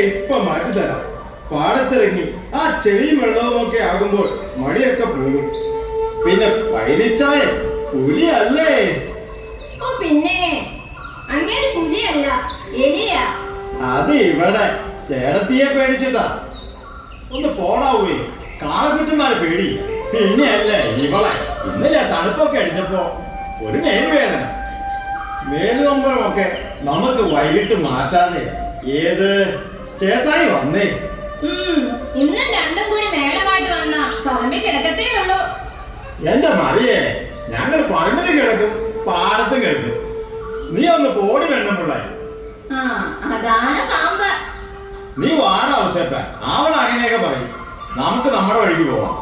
ഇപ്പൊ മാറ്റിത്തരാം. പാടത്തിറങ്ങി ആ ചെളിയും വെള്ളവും ഒക്കെ ആകുമ്പോൾ മടിയൊക്കെ പോകും. പിന്നെ പൈലിച്ചായ പുലിയല്ലേ? ഓ പിന്നെ അങ്ങനെ പുലിയല്ല, എലിയാ. അത് ഇവിടെ ചേടത്തിയെ പേടിച്ചിട്ടാ. ഒന്ന് പോടാവേ, കാളക്കുറ്റന്മാരെ പേടിയില്ല. പിന്നെയല്ലേ ഇവളെ ഇന്നലെ തണുപ്പൊക്കെ അടിച്ചപ്പോ ഒരു മേലുവേദന. മേലുനൊമ്പരമൊക്കെ നമുക്ക് വൈകിട്ട് മാറ്റാന്നേ. ഏത് ചേട്ടായി വന്നേ? ഇന്നും രണ്ടും കൂടി മേളമായിട്ട് വന്ന പറമ്പിൽ കിടക്കത്തേ ഉള്ളൂ. എന്റെ മറിയേ, ഞങ്ങൾ പറമ്പിൽ കിടക്കും, പാടത്തും കിടക്കും. നീ ഒന്ന് പോടി വേണ്ടമുള്ള. അതാണ് പാമ്പ്. നീ വാട ഔഷധ. അവൾ അങ്ങനെയൊക്കെ പറയും. നമുക്ക് നമ്മുടെ വഴിക്ക് പോവാം.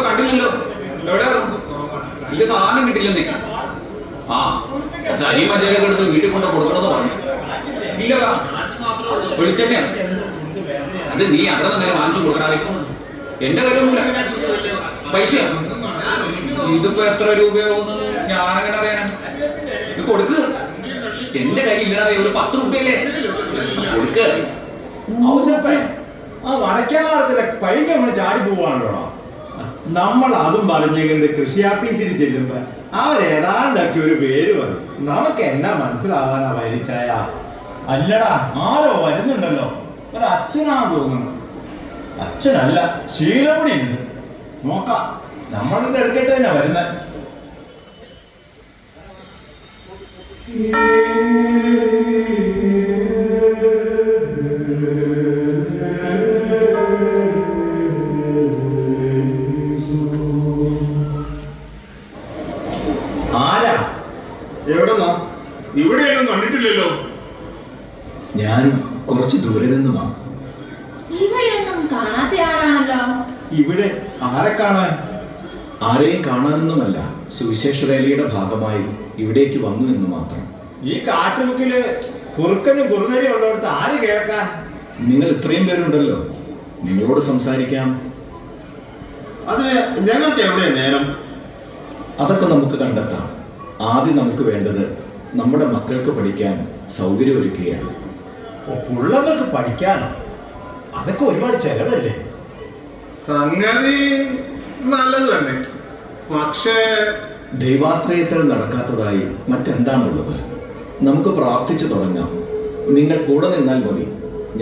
കണ്ടില്ലല്ലോ, എവിടെ വലിയ സാധനം കിട്ടില്ലെന്നേ. ആ ചരി മജയൊക്കെ എടുത്ത് വീട്ടിൽ കൊണ്ട് കൊടുക്കണമെന്ന് പറഞ്ഞു. ഇല്ല, വെളിച്ചെണ്ണയാണ്. അത് നീ അവിടെ നിന്ന് വാങ്ങിച്ചു കൊടുക്കണേ. എന്റെ കാര്യമൊന്നുമില്ല, പൈസ. ഇതിപ്പോ എത്ര രൂപയാവുമെന്ന് ഞാനങ്ങനെ അറിയാനാ? ഇത് കൊടുക്ക്. എന്റെ കയ്യിൽ ഇല്ലടാ, ഒരു 10 രൂപയല്ലേ, കൊടുക്ക്. ആ വടക്കാമരത്തിലെ പൈക നമ്മൾ ചാടി പോവാണല്ലോ. നമ്മൾ അതും പറഞ്ഞുകൊണ്ട് കൃഷി ഓഫീസിൽ ചെല്ലുമ്പോ അവരേതാണ്ടൊക്കെ ഒരു പേര് പറയും. നമുക്ക് എന്നാ മനസ്സിലാവാനാ വൈലിച്ചായ? അല്ലടാ, ആരോ വരുന്നുണ്ടല്ലോ. ഒരു അച്ഛനാ തോന്നുന്നു. അച്ഛനല്ല, ശീലപടി ഉണ്ട്. നോക്കാം, നമ്മളിത് എടുക്കട്ടെ തന്നെ വരുന്നത്. ആരാ? എവിടെന്നാ? ഇവിടെയൊന്നും കണ്ടിട്ടില്ലല്ലോ. ഞാൻ കുറച്ച് ദൂരെ നിന്നുമാണ്. ഇവിടെയൊന്നും കാണാത്തയാളാണല്ലോ. ഇവിടെ ആരെ കാണാൻ? ആരെയും കാണാനൊന്നുമല്ല, സുവിശേഷ വേലയുടെ ഭാഗമായി ഇവിടേക്ക് വന്നു എന്ന് മാത്രം. ഈ കാട്ടുമുക്കില് കുറുക്കനും കുറുനരിയും ഉള്ളിടത്ത് ആര് കേൾക്കാൻ? നിങ്ങൾ ഇത്രയും പേരുണ്ടല്ലോ, നിങ്ങളോട് സംസാരിക്കാം. അതിന് ഞങ്ങൾക്ക് എവിടെ നേരം? അതൊക്കെ നമുക്ക് കണ്ടെത്താം. ആദ്യം നമുക്ക് വേണ്ടത് നമ്മുടെ മക്കൾക്ക് പഠിക്കാൻ സൗകര്യമൊരുക്കുകയാണ്. പിള്ളേർക്ക് പഠിക്കാനോ? അതൊക്കെ ഒരുപാട് ചെലവല്ലേ? സംഗതി നല്ലത് തന്നെ, പക്ഷേ ദൈവാശ്രയത്തിൽ നടക്കാത്തതായി മറ്റെന്താണുള്ളത്? നമുക്ക് പ്രാർത്ഥിച്ചു തുടങ്ങാം. നിങ്ങൾ കൂടെ നിന്നാൽ മതി,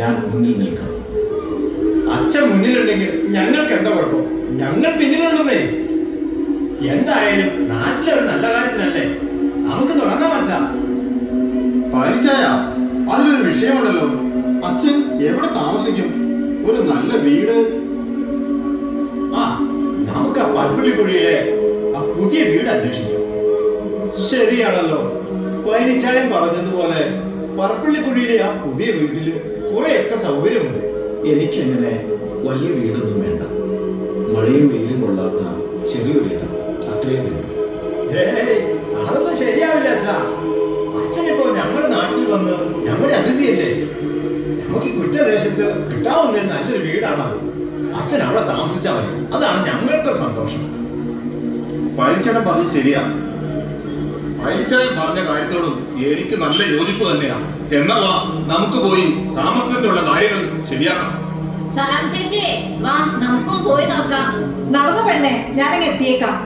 ഞാൻ മുന്നിൽ നിൽക്കാം. അച്ഛൻ മുന്നിലുണ്ടെങ്കിൽ ഞങ്ങൾക്ക് എന്താ കുഴപ്പം? ഞങ്ങൾ പിന്നിലുണ്ടെന്നേ. എന്തായാലും നാട്ടിലെ ഒരു നല്ല കാര്യത്തിനല്ലേ, നമുക്ക് തുടങ്ങാം അച്ഛാ. പരിചയ അതിലൊരു വിഷയമുണ്ടല്ലോ. അച്ഛൻ എവിടെ താമസിക്കും? ഒരു നല്ല വീട്. നമുക്ക് ആ പൽപ്പള്ളിക്കുഴിയിലെ ആ പുതിയ വീട് അന്വേഷിക്കാം. ശരിയാണല്ലോ, പൈനിച്ചായം പറഞ്ഞതുപോലെ പറപ്പള്ളിക്കുഴിയിലെ ആ പുതിയ വീട്ടില് കുറെയൊക്കെ സൗകര്യമുണ്ട്. എനിക്കങ്ങനെ വലിയ വീടൊന്നും വേണ്ട. മഴയും വെയിലും കൊള്ളാത്ത ചെറിയൊരു ഇടം, അത്രയും വേണ്ട. അതൊന്നും ശരിയാവില്ല അച്ഛാ. അച്ഛനിപ്പോ ഞങ്ങളുടെ നാട്ടിൽ വന്ന് ഞങ്ങളുടെ അതിഥിയല്ലേ. നമുക്ക് കുറ്റദേശത്ത് കിട്ടാവുന്ന നല്ലൊരു വീടാണ്. അച്ഛൻ അവിടെ താമസിച്ചാൽ മതി, അതാണ് ഞങ്ങൾക്ക് സന്തോഷം. പൈച്ചേട്ടൻ പറഞ്ഞ് ശരിയാ. പൈച്ചാൻ പറഞ്ഞ കാര്യത്തോടും എനിക്ക് നല്ല യോജിപ്പ് തന്നെയാണ്. എന്നാ വാ, നമുക്ക് പോയി താമസത്തിനുള്ള കാര്യങ്ങൾ ശരിയാക്കാം. സലാം ചേച്ചി, വാ നമുക്കും പോയി നോക്കാം. നടന്നു പെണ്ണേ, ഞാനങ്ങ് എത്തിയേക്കാം.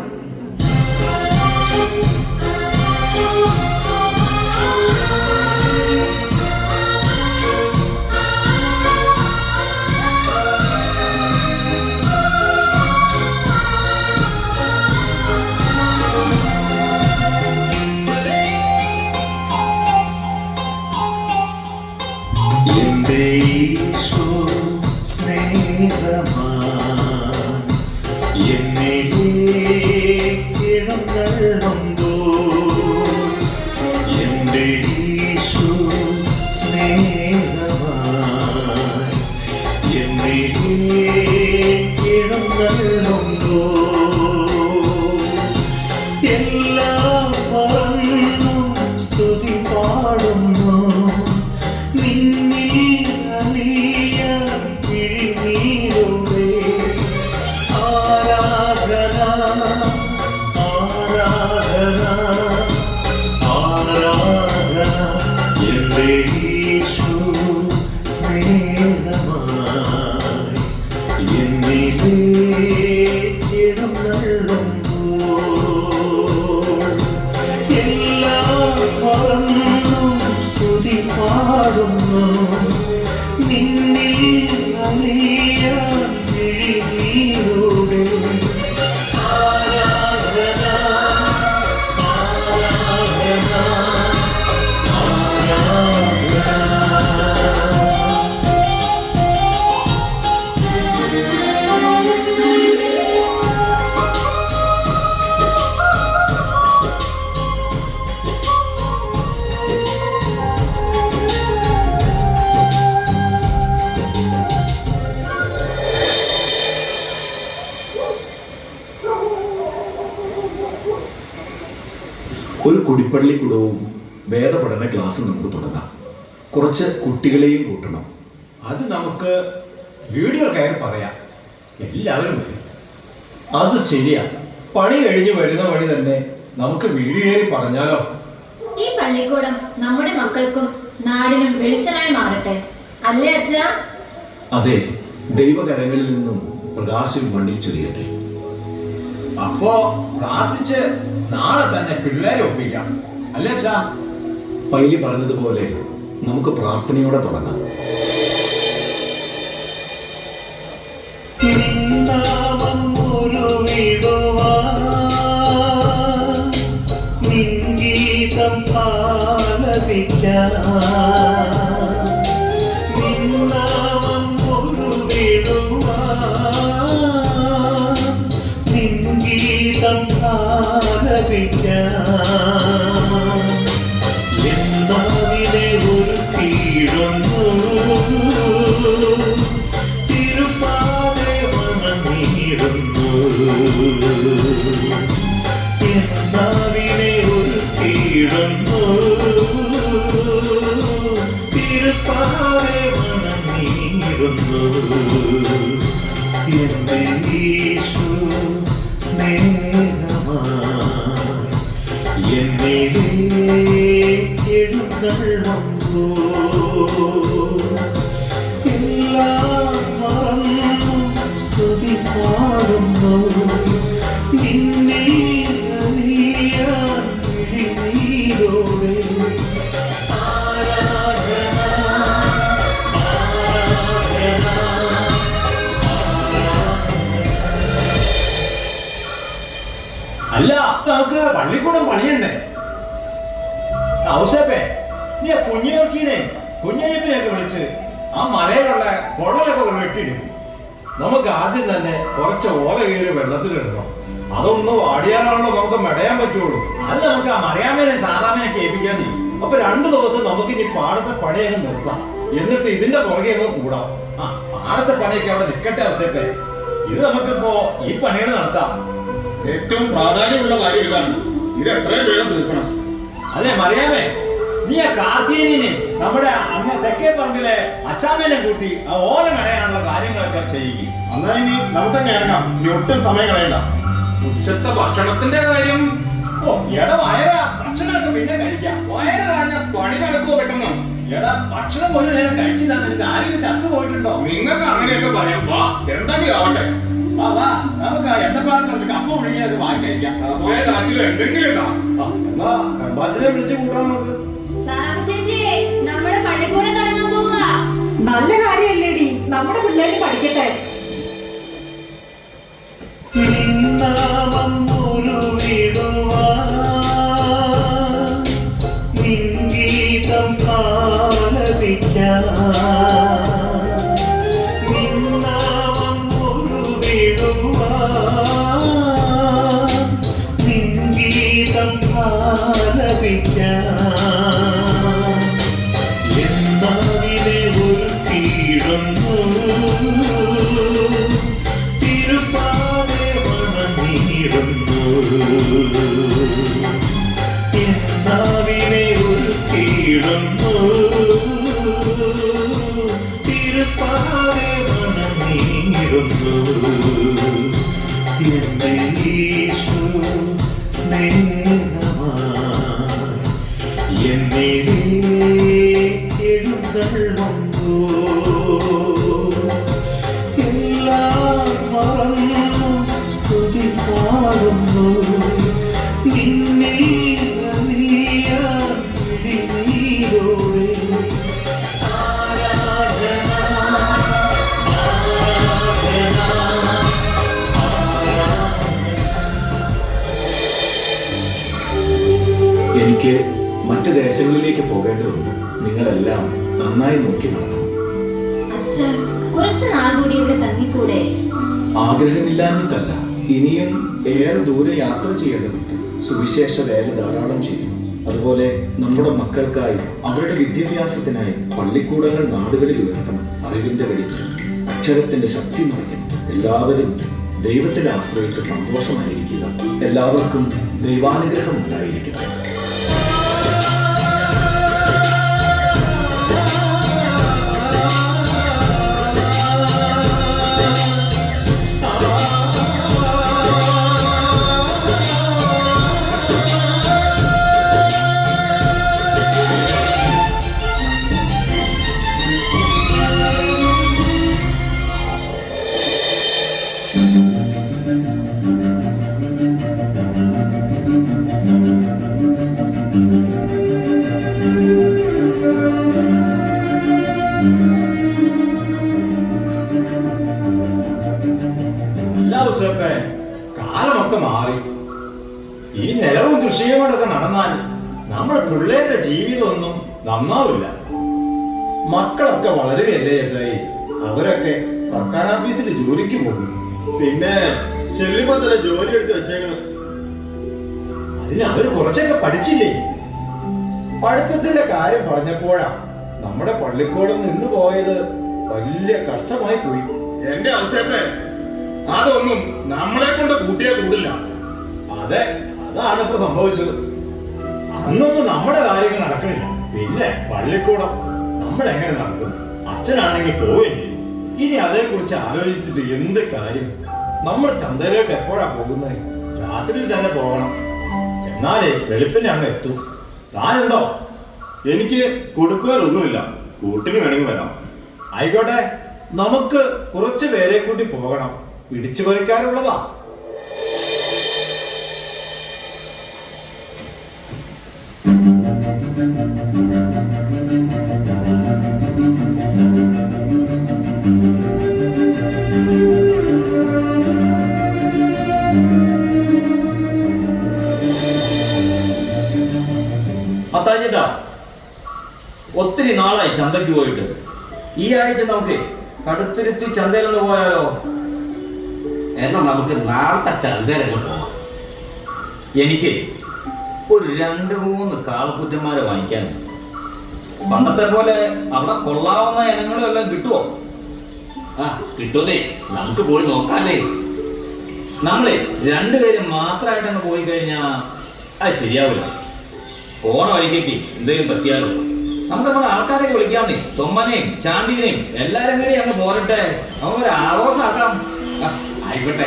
എന്നിലേക്കിഴങ്ങുമ്പോ എൻ്റെ യേശു സ്നേഹമായി എന്നിലേക്കിഴങ്ങുമ്പോ എല്ലാം മറന്നു സ്തുതി പാടുന്നു നിന്നിൽ അലിയ പിഴിനീരോടെ ആരാധന ആരാധന ആരാധന എൻ്റെ യേശു സ്നേഹമായി എന്നിലേക്കിഴങ്ങുമ്പോൾ എല്ലാം മറന്നു സ്തുതി പാടുന്നു നിന്നിൽ അലിയ പിഴിനീരോടെ ആരാധന ആരാധന ആരാധന. ഒരു കുടിപ്പള്ളിക്കുടവും വേദപഠന ക്ലാസ് നമുക്ക് തുടങ്ങാം. കുറച്ച് കുട്ടികളെയും കൂട്ടണം. അത് നമുക്ക് വീഡിയോ കയറി പറയാം, എല്ലാവരും വരും. അത് ശരിയാ, പണി കഴിഞ്ഞ് വരുന്ന വഴി തന്നെ നമുക്ക് വീഡിയോ കയറി പറഞ്ഞാലോ? ഈ പള്ളിക്കൂടം നമ്മുടെ മക്കൾക്കും നാടിനും വെളിച്ചമായി മാറട്ടെ, അല്ലേ അച്ഛാ? അതെ, ദൈവകരങ്ങളിൽ നിന്നും പ്രകാശം മണ്ണിൽ ചൊരിയട്ടെ. അപ്പോ പ്രാർത്ഥിച്ച് നാളെ തന്നെ പിള്ളേരെ ഒപ്പിക്കാം, അല്ലേ അച്ഛാ? പൈലി പറഞ്ഞതുപോലെ നമുക്ക് പ്രാർത്ഥനയോടെ തുടങ്ങാം. ഗീതം എന്നാവിനെ ഒരു കീഴുന്നു തിരുപ്പാതെ വണങ്ങിടുന്നു എന്നാവിനെ ഒരു കീഴുന്നു തിരുപ്പാതെ വണങ്ങിടുന്നു എന്റെ യേശു സ്നേഹമായി എന്നിലേക്കെഴുന്നള്ളുമ്പോ എല്ലാം മറന്നു സ്തുതി പാടുന്നു നിന്നിൽ അലിയാൻ പിഴിനീരോടെ ആരാധന ആരാധന. അല്ല, നമുക്ക് പള്ളിക്കൂടം പണിയണ്ടേ? ഔസേപ്പേ, നീ ആ കുഞ്ഞോർക്കീനെയും കുഞ്ഞയ്യപ്പിനെയൊക്കെ വിളിച്ച് ആ മലയിലുള്ള കുഴലൊക്കെ വെട്ടിയിടും. നമുക്ക് ആദ്യം തന്നെ കുറച്ച് ഓല കയറി വെള്ളത്തിലിടണം. അതൊന്ന് വാടിയാലാണല്ലോ നമുക്ക് മെടയാൻ പറ്റുള്ളൂ. അത് നമുക്ക് ആ മറിയാമേനെ സാറാമേനൊക്കെ ഏൽപ്പിക്കാൻ നീ. അപ്പൊ 2 ദിവസം നമുക്ക് ഇനി പാടത്തെ പണിയൊക്കെ നിർത്താം, എന്നിട്ട് ഇതിന്റെ പുറകെ അങ്ങ് കൂടാം. ആ പാടത്തെ പണിയൊക്കെ അവിടെ നിൽക്കട്ടെ ഔസേപ്പേ. ഇത് നമുക്കിപ്പോ ഈ പണികൾ നടത്താം. ഏറ്റവും പ്രാധാന്യമുള്ള കാര്യം ഇതാണ്. ഇത് എത്രയും വേഗം തീർക്കണം. അതെ മറിയാമേ, നീ ആ കാർത്തിയനെ നമ്മുടെ അങ്ങ് തെക്കേ പറമ്പിലെ അച്ചാമ്മേനെ കൂട്ടി ആ ഓല മെടയാനുള്ള കാര്യങ്ങളൊക്കെ ചെയ്യുക. എന്നാ ഇനി നമുക്ക് തന്നെ ഇറങ്ങാം. ഇനി ഒട്ടും സമയം കളയണ്ട. ഉച്ചത്തെ ഭക്ഷണത്തിന്റെ കാര്യം എടാ വയറാ, ഭക്ഷണമൊക്കെ പിന്നെ കഴിക്കാം. വയറ് കാഞ്ഞ പണി നടക്കുവോ പെട്ടെന്ന്? എടാ ഭക്ഷണം ഒരു നേരം കഴിച്ചില്ല, ആരെങ്കിലും ചത്തു പോയിട്ടുണ്ടോ? നിങ്ങൾക്ക് അങ്ങനെയൊക്കെ പറയാം. വാ, എന്തെങ്കിലും ആവട്ടെ. വാ വാ, നമുക്ക് എന്തപ്പാടും കുറച്ച് കപ്പ ഒഴുകി അത് വാങ്ങി കഴിക്കാം. പോയ കാച്ചിലും എന്തെങ്കിലും ഇതാ. എന്നാ കമ്പാസിനെ വിളിച്ച് കൂട്ടാൻ നമുക്ക്. സാറാമ്മ ചേച്ചി, നമ്മുടെ പള്ളിക്കൂടം തുടങ്ങാൻ പോവുക. നല്ല കാര്യല്ലേടി, നമ്മുടെ പിള്ളേര് പഠിക്കട്ടെ. നിന്നാമം ഉരുവിടുവാൻ നിൻഗീതം ആലപിക്കാൻ നിന്നാമം തിരുപ്പാതെ വണങ്ങിടുന്നു എന്നാവിനെ ഒരുക്കിയിടുന്നു തിരുപ്പാതെ വണങ്ങിടുന്നു എന്റെ യേശു സ്നേഹമായി എന്നെ എഴുന്നള്ളുന്നു എല്ലാം മറന്നു സ്തുതി പാടുന്നു നിന്നിൽ അറിയാൻ വിഴിനീരോടെ ആരാധന ആരാധന എനിക്ക് മറ്റു ദേശങ്ങളിലേക്ക് പോകേണ്ടതുണ്ട്. നിങ്ങളെല്ലാം നന്നായി നോക്കി നടക്കണം. അച്ഛൻ കുറച്ചു നാൾ കൂടി ഇവിടെ തങ്ങിക്കൂടെ? ആഗ്രഹമില്ലാഞ്ഞിട്ടല്ല, ഇനിയും ഏറെ ദൂരെ യാത്ര ചെയ്യേണ്ടതുണ്ട്. സുവിശേഷ വേല ധാരാളം ചെയ്യും. അതുപോലെ നമ്മുടെ മക്കൾക്കായി അവരുടെ വിദ്യാഭ്യാസത്തിനായി പള്ളിക്കൂടങ്ങൾ നാടുകളിൽ ഉയർത്തണം. അറിവിന്റെ വെളിച്ചം, അക്ഷരത്തിന്റെ ശക്തി നിറയ്ക്കണം. എല്ലാവരും ദൈവത്തെ ആശ്രയിച്ച് സന്തോഷമായിരിക്കുക. എല്ലാവർക്കും ദൈവാനുഗ്രഹം ഉണ്ടായിരിക്കട്ടെ. അല്ല ഉസേപ്പേ, കാലമൊക്കെ മാറി. ഈ നിലവും കൃഷിയും കൊണ്ടൊക്കെ നടന്നാൽ നമ്മുടെ പിള്ളേരുടെ ജീവിതമൊന്നും നന്നാവില്ല. മക്കളൊക്കെ വളരുകയല്ലേ ചേട്ടായി. അവരൊക്കെ സർക്കാർ ഓഫീസിൽ ജോലിക്ക് പോകും. പിന്നെ ചെല്ലുമ്പോ തന്നെ ജോലി എടുത്ത് വെച്ചേക്കണം. അതിന് അവര് കുറച്ചൊക്കെ പഠിച്ചില്ലേ? പഠിത്തത്തിന്റെ കാര്യം പറഞ്ഞപ്പോഴാ നമ്മുടെ പള്ളിക്കൂടം നിന്ന് പോയത് വലിയ കഷ്ടമായി പോയി. എന്റെ അവസ്ഥയപ്പേ, അതൊന്നും നമ്മളെ കൊണ്ട് കൂട്ടിയാ കൂടില്ല. അതെ, അതാണ് ഇപ്പൊ സംഭവിച്ചത്. അന്നൊന്നും നമ്മുടെ കാര്യങ്ങൾ നടക്കണില്ല. പിന്നെ പള്ളിക്കൂടം നമ്മൾ എങ്ങനെ നടത്തും? അച്ഛനാണെങ്കിൽ പോവില്ലേ. ഇനി അതേക്കുറിച്ച് ആലോചിച്ചിട്ട് എന്ത് കാര്യം? നമ്മൾ ചന്തയിലേക്ക് എപ്പോഴാ പോകുന്നത്? രാത്രിയിൽ തന്നെ പോകണം. എന്നാലേ വെളുപ്പിനെ അങ്ങ് എത്തും. താനുണ്ടോ? എനിക്ക് കൊടുക്കാറൊന്നുമില്ല, കൂട്ടിന് വേണമെങ്കിൽ വരാം. ആയിക്കോട്ടെ, നമുക്ക് കുറച്ച് പേരെ കൂട്ടി പോകണം. പിടിച്ചു പറിക്കാനുള്ളതാ. അത്താഴ്ച ഒത്തിരി നാളായി ചന്തയ്ക്ക് പോയിട്ട്. ഈ ആഴ്ച നമുക്ക് കടുത്തുരുത്തി ചന്തയിലൊന്ന് പോയാലോ? എന്നാൽ നമുക്ക് നാളത്തെ ചന്തയിലൊക്കെ പോകാം. എനിക്ക് ഒരു 2-3 കാളക്കുറ്റന്മാരെ വാങ്ങിക്കാൻ. പണ്ടത്തെ പോലെ അവിടെ കൊള്ളാവുന്ന ഇനങ്ങളും എല്ലാം കിട്ടുമോ? ആ കിട്ടൂന്നേ, നമുക്ക് പോയി നോക്കാല്ലേ. നമ്മളെ 2 പേരും മാത്രമായിട്ടങ്ങ് പോയി കഴിഞ്ഞാൽ അത് ശരിയാവില്ല. പോണ വഴിക്കേക്ക് എന്തെങ്കിലും പറ്റിയാലോ? നമുക്ക് നമ്മുടെ ആൾക്കാരെയൊക്കെ വിളിക്കാമെന്നേ. തൊമ്മനെയും ചാണ്ടീനെയും എല്ലാരും കൂടി അങ്ങ് പോരട്ടെ. നമുക്കൊരു ആഘോഷമാക്കാം. ആയിക്കോട്ടെ,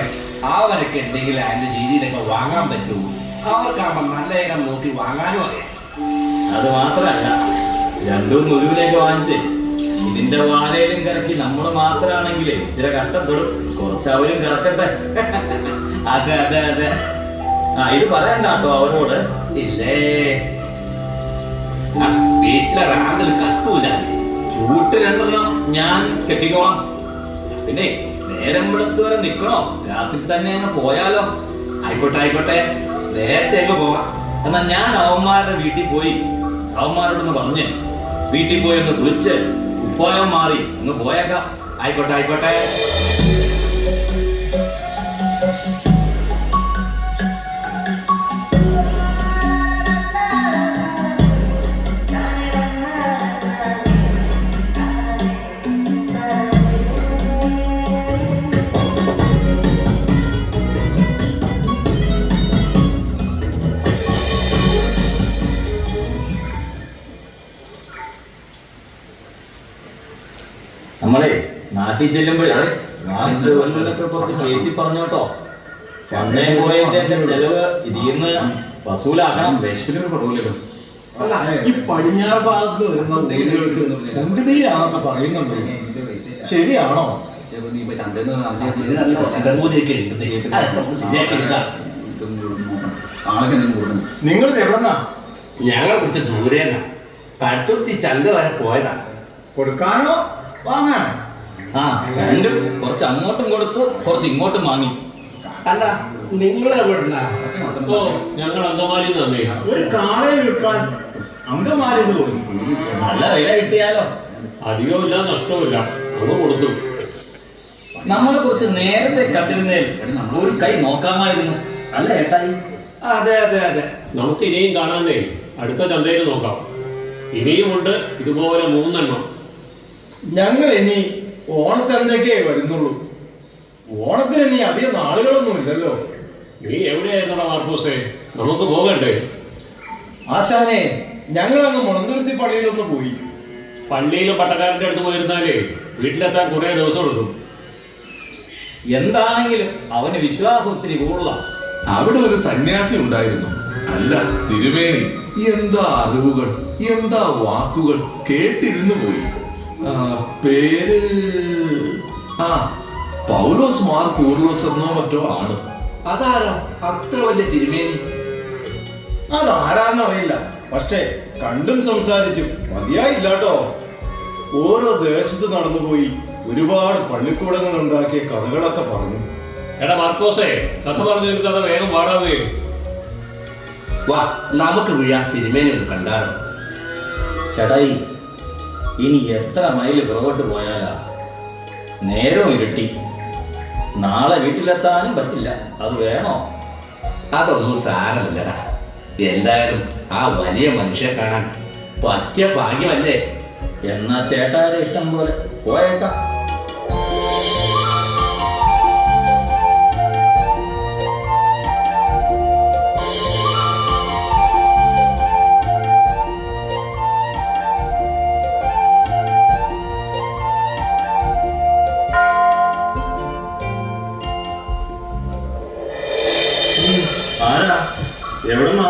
അവരൊക്കെ എന്തെങ്കിലും അതിന്റെ രീതിയിലൊക്കെ വാങ്ങാൻ പറ്റൂ. അവർക്കാകുമ്പോൾ നല്ല ഇനം നോക്കി വാങ്ങാനും അറിയാം. അത് മാത്രമല്ല, 2 മുഴുവിലേക്ക് വാങ്ങിച്ച് ഇതിന്റെ വാലയിലും കറക്കി നമ്മൾ മാത്രമാണെങ്കിൽ ഇച്ചിരി കഷ്ടപ്പെടും. കുറച്ചവരും കറക്കട്ടെ. അതെ അതെ അതെ. ഇത് പറയണ്ട കേട്ടോ അവരോട്. ഇല്ലേ, വീട്ടിലെ റാന്തൽ കത്തൂല. ചൂട്ട് 2 ഞാൻ കെട്ടിക്കോളാം. പിന്നെ നേരം വെളുത്ത് വരെ നിക്കണോ? രാത്രി തന്നെ അങ്ങ് പോയാലോ? ആയിക്കോട്ടെ ആയിക്കോട്ടെ, നേരത്തെ അങ്ങ് പോവാം. എന്നാ ഞാൻ അവന്മാരുടെ വീട്ടിൽ പോയി അവന്മാരോടൊന്ന് പറഞ്ഞ് വീട്ടിൽ പോയി ഒന്ന് കുളിച്ച് ഉപ്പായം മാറി ഒന്ന് പോയേക്കാം. ആയിക്കോട്ടെ ആയിക്കോട്ടെ. നാട്ടിൽ ചെല്ലുമ്പോഴേ നാട്ടിലൊക്കെ കുറച്ച് പേറ്റി പറഞ്ഞോട്ടോ. ചന്തേ പോയതിന്റെ ചെലവ് ഇതിന്ന് വസൂലാക്കണം. വിശപ്പിനൊരു കുറവില്ലല്ലോ. അല്ല, ഈ പടിഞ്ഞാറ് ഭാഗത്ത് വരുന്ന ഉള്ളികൾക്ക് ഉണ്ടുതീരാണെന്നൊക്കെ പറയുന്നുണ്ട്. ശരിയാണോ? നിങ്ങൾ എവിടെന്നാ? ഞങ്ങളെ കുറച്ച് ദൂരേന്നാ, കടുത്തുരുത്തി ചന്ത വരെ പോയതാ. കൊടുക്കാനോ വാങ്ങാനോ? ആ, രണ്ടും കുറച്ച് അങ്ങോട്ടും കൊടുത്തു, കുറച്ച് ഇങ്ങോട്ടും വാങ്ങി. അല്ല, നിങ്ങൾ എവിടുന്നാ? ഓ, ഞങ്ങൾ അങ്കമാലി നന്ദി. ഒരു കാളയെ വിൽക്കാൻ അങ്കമാലിന്ന് പോയി. നല്ല വില കിട്ടിയാലോ. അധികമില്ല, നഷ്ടമില്ല. അത് കൊടുത്തു. നമ്മളെ കുറിച്ച് നേരത്തെ കണ്ടിരുന്നേൽ ഒരു കൈ നോക്കാമായിരുന്നു, അല്ല ഏട്ടായി? അതെ അതെ അതെ. നമുക്ക് ഇനിയും കാണാന്നേ. അടുത്ത ചന്തയിൽ നോക്കാം. ഇനിയുമുണ്ട് ഇതുപോലെ 3 എണ്ണം. ഞങ്ങൾ ഇനി ഓണച്ചന്തയ്ക്കേ വരുന്നുള്ളൂ. ഓണത്തിന് ഇനി അധികം നാളുകളൊന്നും ഇല്ലല്ലോ. നീ എവിടെയായിരുന്നടാ മാർക്കോസേ? നമുക്ക് പോകണ്ടേ? ആശാനെ, ഞങ്ങൾ അങ്ങ് മുളന്തുരുത്തി പള്ളിയിലൊന്ന് പോയി. പള്ളിയിലും പട്ടക്കാരൻ്റെ അടുത്ത് പോയിരുന്നാലേ വീട്ടിലെത്താൻ കുറേ ദിവസം എടുക്കും. എന്താണെങ്കിലും അവന് വിശ്വാസം ഒത്തിരി കൂടുതലാണ്. അവിടെ ഒരു സന്യാസി ഉണ്ടായിരുന്നു. അല്ല തിരുമേനി, എന്താ അറിവുകൾ, എന്താ വാക്കുകൾ, കേട്ടിരുന്നു പോയി. പേര് പൗലോസ് മാർ കൂർലോസ് എന്നോ മറ്റോ ആണ്. അതാരോ അത്ര വലിയ തിരുമേനി? അതാരാന്നറിയില്ല, പക്ഷേ കണ്ടും സംസാരിച്ചും മതിയായില്ല കേട്ടോ. ഓരോ ദേശത്ത് നടന്നുപോയി ഒരുപാട് പള്ളിക്കൂടങ്ങൾ ഉണ്ടാക്കിയ കഥകളൊക്കെ പറഞ്ഞു. എടാ മാർക്കോസേ, കഥ പറഞ്ഞു ഒരു കഥ വേഗം പാടാവേ. വാ, നമുക്ക് വീഴാൻ തിരുമേനി ഒന്ന് കണ്ടാലോ. ചേട്ടായി, ഇനി എത്ര മൈല് പുറകോട്ട് പോയാലാ? നേരവും ഇരുട്ടി. നാളെ വീട്ടിലെത്താനും പറ്റില്ല. അത് വേണോ? അതൊന്നും സാരമില്ലടാ. എന്തായാലും ആ വലിയ മനുഷ്യനെ കാണാൻ പറ്റിയ ഭാഗ്യമല്ലേ. എന്നാ ചേട്ടായുടെ ഇഷ്ടം പോലെ പോയേക്കാം. ആരാ? എവിടെന്നാ?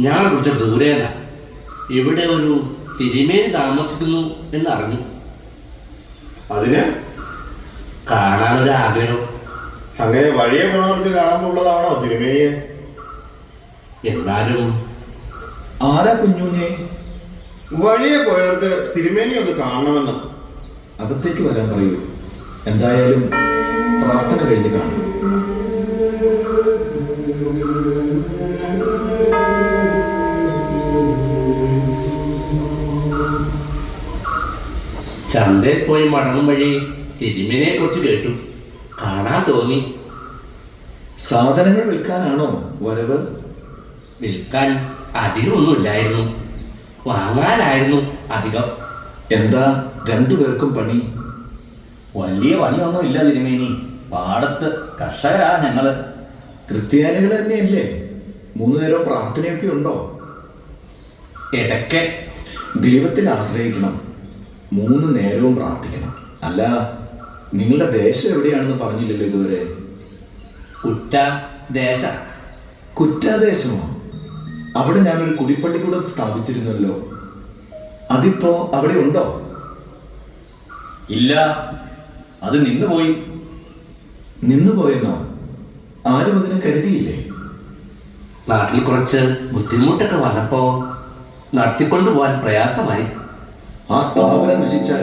ഞാൻ കുറച്ച് ദൂരേന. ഇവിടെ ഒരു തിരുമേനി താമസിക്കുന്നു എന്നറിഞ്ഞു. അതിന് കാണാനൊരാഗ്രഹം. അങ്ങനെ വഴിയെ പോണവർക്ക് കാണാൻ പോകുന്നതാണോ തിരുമേനിയെ? എന്നാലും ആരാ കുഞ്ഞുഞ്ഞെ? വഴിയെ പോയവർക്ക് തിരുമേനി ഒന്ന് കാണണമെന്ന്. അകത്തേക്ക് വരാൻ പറയൂ. എന്തായാലും പ്രാർത്ഥന കഴിഞ്ഞ് കാണും. ചന്തയിൽ പോയി മടങ്ങും വഴി തിരുമേനിയെ കുറിച്ച് കേട്ടു. കാണാൻ തോന്നി. സാധനങ്ങൾ വിൽക്കാനാണോ വരവ്? വിൽക്കാൻ അധികമൊന്നുമില്ലായിരുന്നു, വാങ്ങാനായിരുന്നു അധികം. എന്താ രണ്ടുപേർക്കും പണി? വലിയ പണിയൊന്നും ഇല്ല തിരുമേനി. പാടത്ത് കർഷകരാ ഞങ്ങള്. ക്രിസ്ത്യാനികൾ തന്നെയല്ലേ? 3 നേരം പ്രാർത്ഥനയൊക്കെ ഉണ്ടോ? ഇടയ്ക്ക് ദൈവത്തിൽ ആശ്രയിക്കണം, 3 നേരവും പ്രാർത്ഥിക്കണം. അല്ല, നിങ്ങളുടെ ദേശം എവിടെയാണെന്ന് പറഞ്ഞില്ലല്ലോ ഇതുവരെ. കുറ്റ ദേശ. കുറ്റാദേശമോ? അവിടെ ഞാനൊരു കുടിപ്പള്ളിക്കൂടം സ്ഥാപിച്ചിരുന്നല്ലോ. അതിപ്പോ അവിടെ ഉണ്ടോ? ഇല്ല, അത് നിന്നുപോയി. നിന്നുപോയെന്നോ? ആരും അതിനെ കരുതിയില്ലേ? നാട്ടിൽ കുറച്ച് ബുദ്ധിമുട്ടൊക്കെ വന്നപ്പോ നടത്തിക്കൊണ്ടുപോകാൻ പ്രയാസമായി. ആ സ്ഥാപനം നശിച്ചാൽ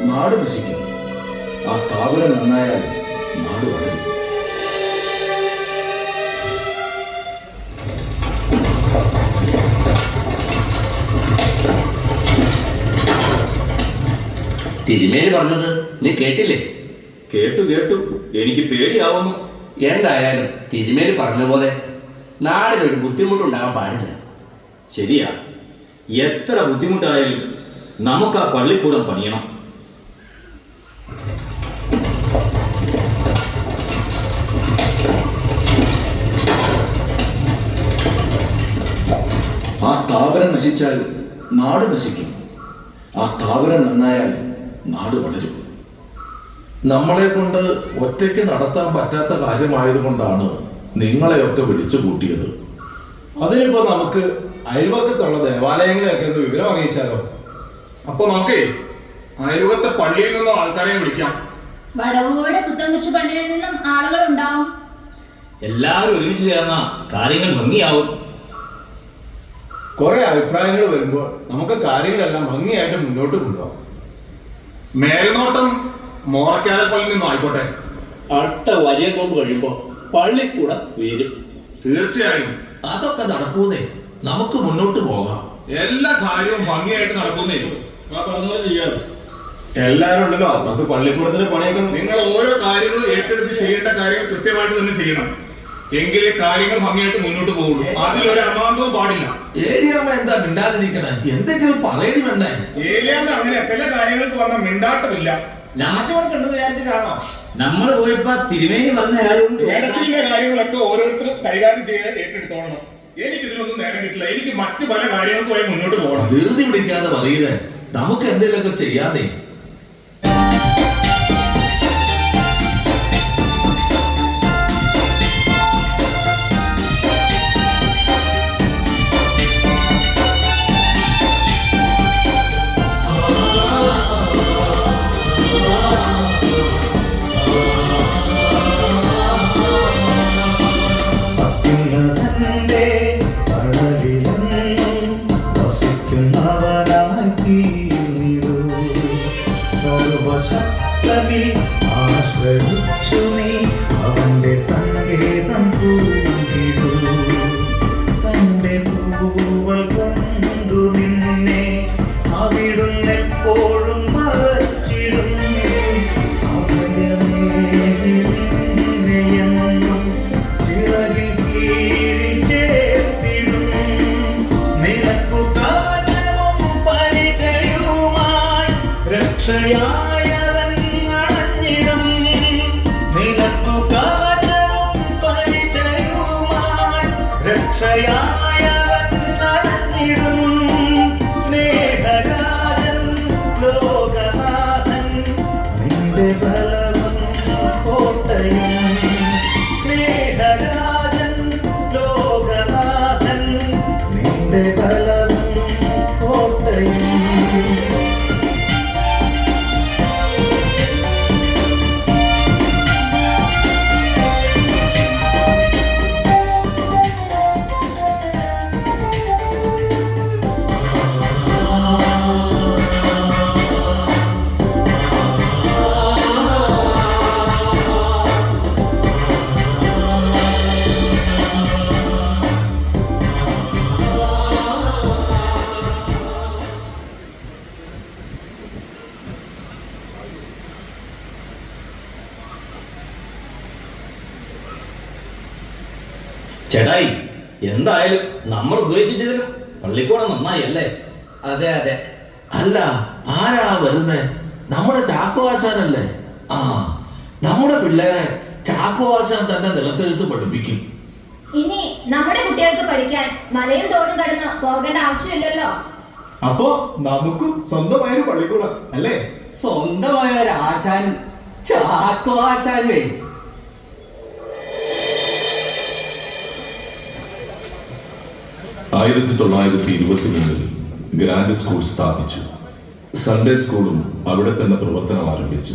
നാട് നശിക്കും. ആ സ്ഥാപനം നന്നായാൽ നാട് വളരും. തിരുമേനി പറഞ്ഞത് നീ കേട്ടില്ലേ? കേട്ടു കേട്ടു. എനിക്ക് പേടിയാവുന്നു. എന്തായാലും തിരുമേനി പറഞ്ഞ പോലെ നാടിനൊരു ബുദ്ധിമുട്ടുണ്ടാകാൻ പാടില്ല. ശരിയാ. എത്ര ബുദ്ധിമുട്ടായാലും നമുക്ക് ആ പള്ളിക്കൂടം പണിയണം. ആ സ്ഥാപനം നശിച്ചാൽ നാട് നശിക്കും. ആ സ്ഥാപനം നന്നായാൽ നാട് വളരും. നമ്മളെ കൊണ്ട് ഒറ്റയ്ക്ക് നടത്താൻ പറ്റാത്ത കാര്യമായതുകൊണ്ടാണ് നിങ്ങളെയൊക്കെ വിളിച്ചു കൂട്ടിയത്. അതിനിപ്പോ നമുക്ക് അയൽവക്കത്തുള്ള ദേവാലയങ്ങളെയൊക്കെ ഒന്ന് വിവരം അറിയിച്ചാലോ? അപ്പൊ നമുക്കേ അയൽവക്കത്തെ പള്ളിയിൽ നിന്നും ആൾക്കാരെ വിളിക്കാം. വടവോട് പുത്തൻകുരിശ് പള്ളിയിൽ നിന്നും ആളുകൾ ഉണ്ടാവും. എല്ലാവരും ഒരുമിച്ച് ചേർന്ന കാര്യങ്ങൾ ഭംഗിയാവും. കുറെ അഭിപ്രായങ്ങൾ വരുമ്പോൾ നമുക്ക് കാര്യങ്ങളെല്ലാം ഭംഗിയായിട്ട് മുന്നോട്ട് കൊണ്ടുപോകാം. മേൽനോട്ടം മോറക്കാലപ്പള്ളിയിൽ നിന്നും ആയിക്കോട്ടെ. അടുത്ത വലിയ നോമ്പ് കഴിയുമ്പോ പള്ളിക്കൂടം വരും. തീർച്ചയായും അതൊക്കെ നടക്കൂന്നേ. നമുക്ക് മുന്നോട്ട് പോകാം. എല്ലാ കാര്യവും ഭംഗിയായിട്ട് നടക്കുന്നേ. പറഞ്ഞപോലെ ചെയ്യാറ്. എല്ലാരും ഉണ്ടല്ലോ, നമുക്ക് പള്ളിക്കൂടത്തിന്റെ പണിയൊക്കെ നിങ്ങൾ ഓരോ കാര്യങ്ങളും ഏറ്റെടുത്ത് ചെയ്യേണ്ട കാര്യങ്ങൾ കൃത്യമായിട്ട് തന്നെ ചെയ്യണം. എങ്കിലേ കാര്യങ്ങൾ ഭംഗിയായിട്ട് മുന്നോട്ട് പോകുള്ളൂ. അതിലൊരു അമാന്തവും പാടില്ല. ഏലിയാമ്മ എന്താ മിണ്ടാതിരിക്കണേ? എന്തെങ്കിലും പറയണി വേണ്ടേ? ഏലിയാമ്മ അങ്ങനെ ചില കാര്യങ്ങൾക്ക് വന്ന മിണ്ടാട്ടമില്ല. നാശമൊക്കെ വിചാരിച്ചിട്ടാണോ? നമ്മൾ പോയപ്പോ തിരുമേനി പറഞ്ഞ കാര്യമുണ്ട്. ഇടച്ചിലിന്റെ കാര്യങ്ങളൊക്കെ ഓരോരുത്തരും കൈകാര്യം ചെയ്യാൻ ഏറ്റെടുത്തോളണം. എനിക്കിതിലൊന്നും നേരം കിട്ടില്ല. എനിക്ക് മറ്റു പല കാര്യങ്ങൾക്കുമായി മുന്നോട്ട് പോകണം. ധൃതി പിടിക്കാതെ പറയുന്നേ. നമുക്ക് എന്തെങ്കിലുമൊക്കെ ചെയ്യാതെ. അത്യുന്നതന്റെ തണലിലെന്നും വസിക്കുന്നവനായി തീർന്നിടൂ. സർവശക്തനിൽ ആശ്രയിച്ചു നീ അവന്റെ സങ്കേതം കൂടിടൂ. തന്റെ പൂവൽ കൊണ്ടു നിന്നെ അവിടുന്ന് എപ്പോഴും മറച്ചിടും. അഭയമേകിയെന്നും ചിറകിൽ കീഴിൽ ചേർത്തിടും. നിനക്കു കാലവും പരിചയവുമായി രക്ഷയായവൻ അണഞ്ഞിടും. നിനക്കു കാലവും പരിചയവുമായി രക്ഷയായവൻ അണഞ്ഞിടും. സ്നേഹരാജൻ ലോകനാഥൻ നിന്റെ ബലവും കോട്ടയും. സ്നേഹരാജൻ ലോകനാഥൻ നിന്റെ ബലവും കോട്ടയും. ചേട്ടായി, എന്തായാലും നമ്മൾ ഉദ്ദേശിച്ചതിലും പള്ളിക്കൂടം നന്നായി അല്ലേ? അതെ അതെ. അല്ല, ആരാ വരുന്നേ? നമ്മുടെ ചാക്കോവാശാനല്ലേ? ആ, നമ്മുടെ പിള്ളേരെ ചാക്കോവാശാൻ തന്നെ നിലത്തെഴുത്ത് പഠിപ്പിക്കും. ഇനി നമ്മുടെ കുട്ടികൾക്ക് പഠിക്കാൻ മലയും തോടും കടന്ന് പോകേണ്ട ആവശ്യമില്ലല്ലോ. അപ്പോ നമുക്കും സ്വന്തമായൊരു പള്ളിക്കൂടം അല്ലേ? സ്വന്തമായ ഒരു ആശാനും ചാക്കോ ആശാനുവേ. 1923 ഗ്രാൻഡ് സ്കൂൾ സ്ഥാപിച്ചു. സൺഡേ സ്കൂളും അവിടെ തന്നെ പ്രവർത്തനം ആരംഭിച്ചു.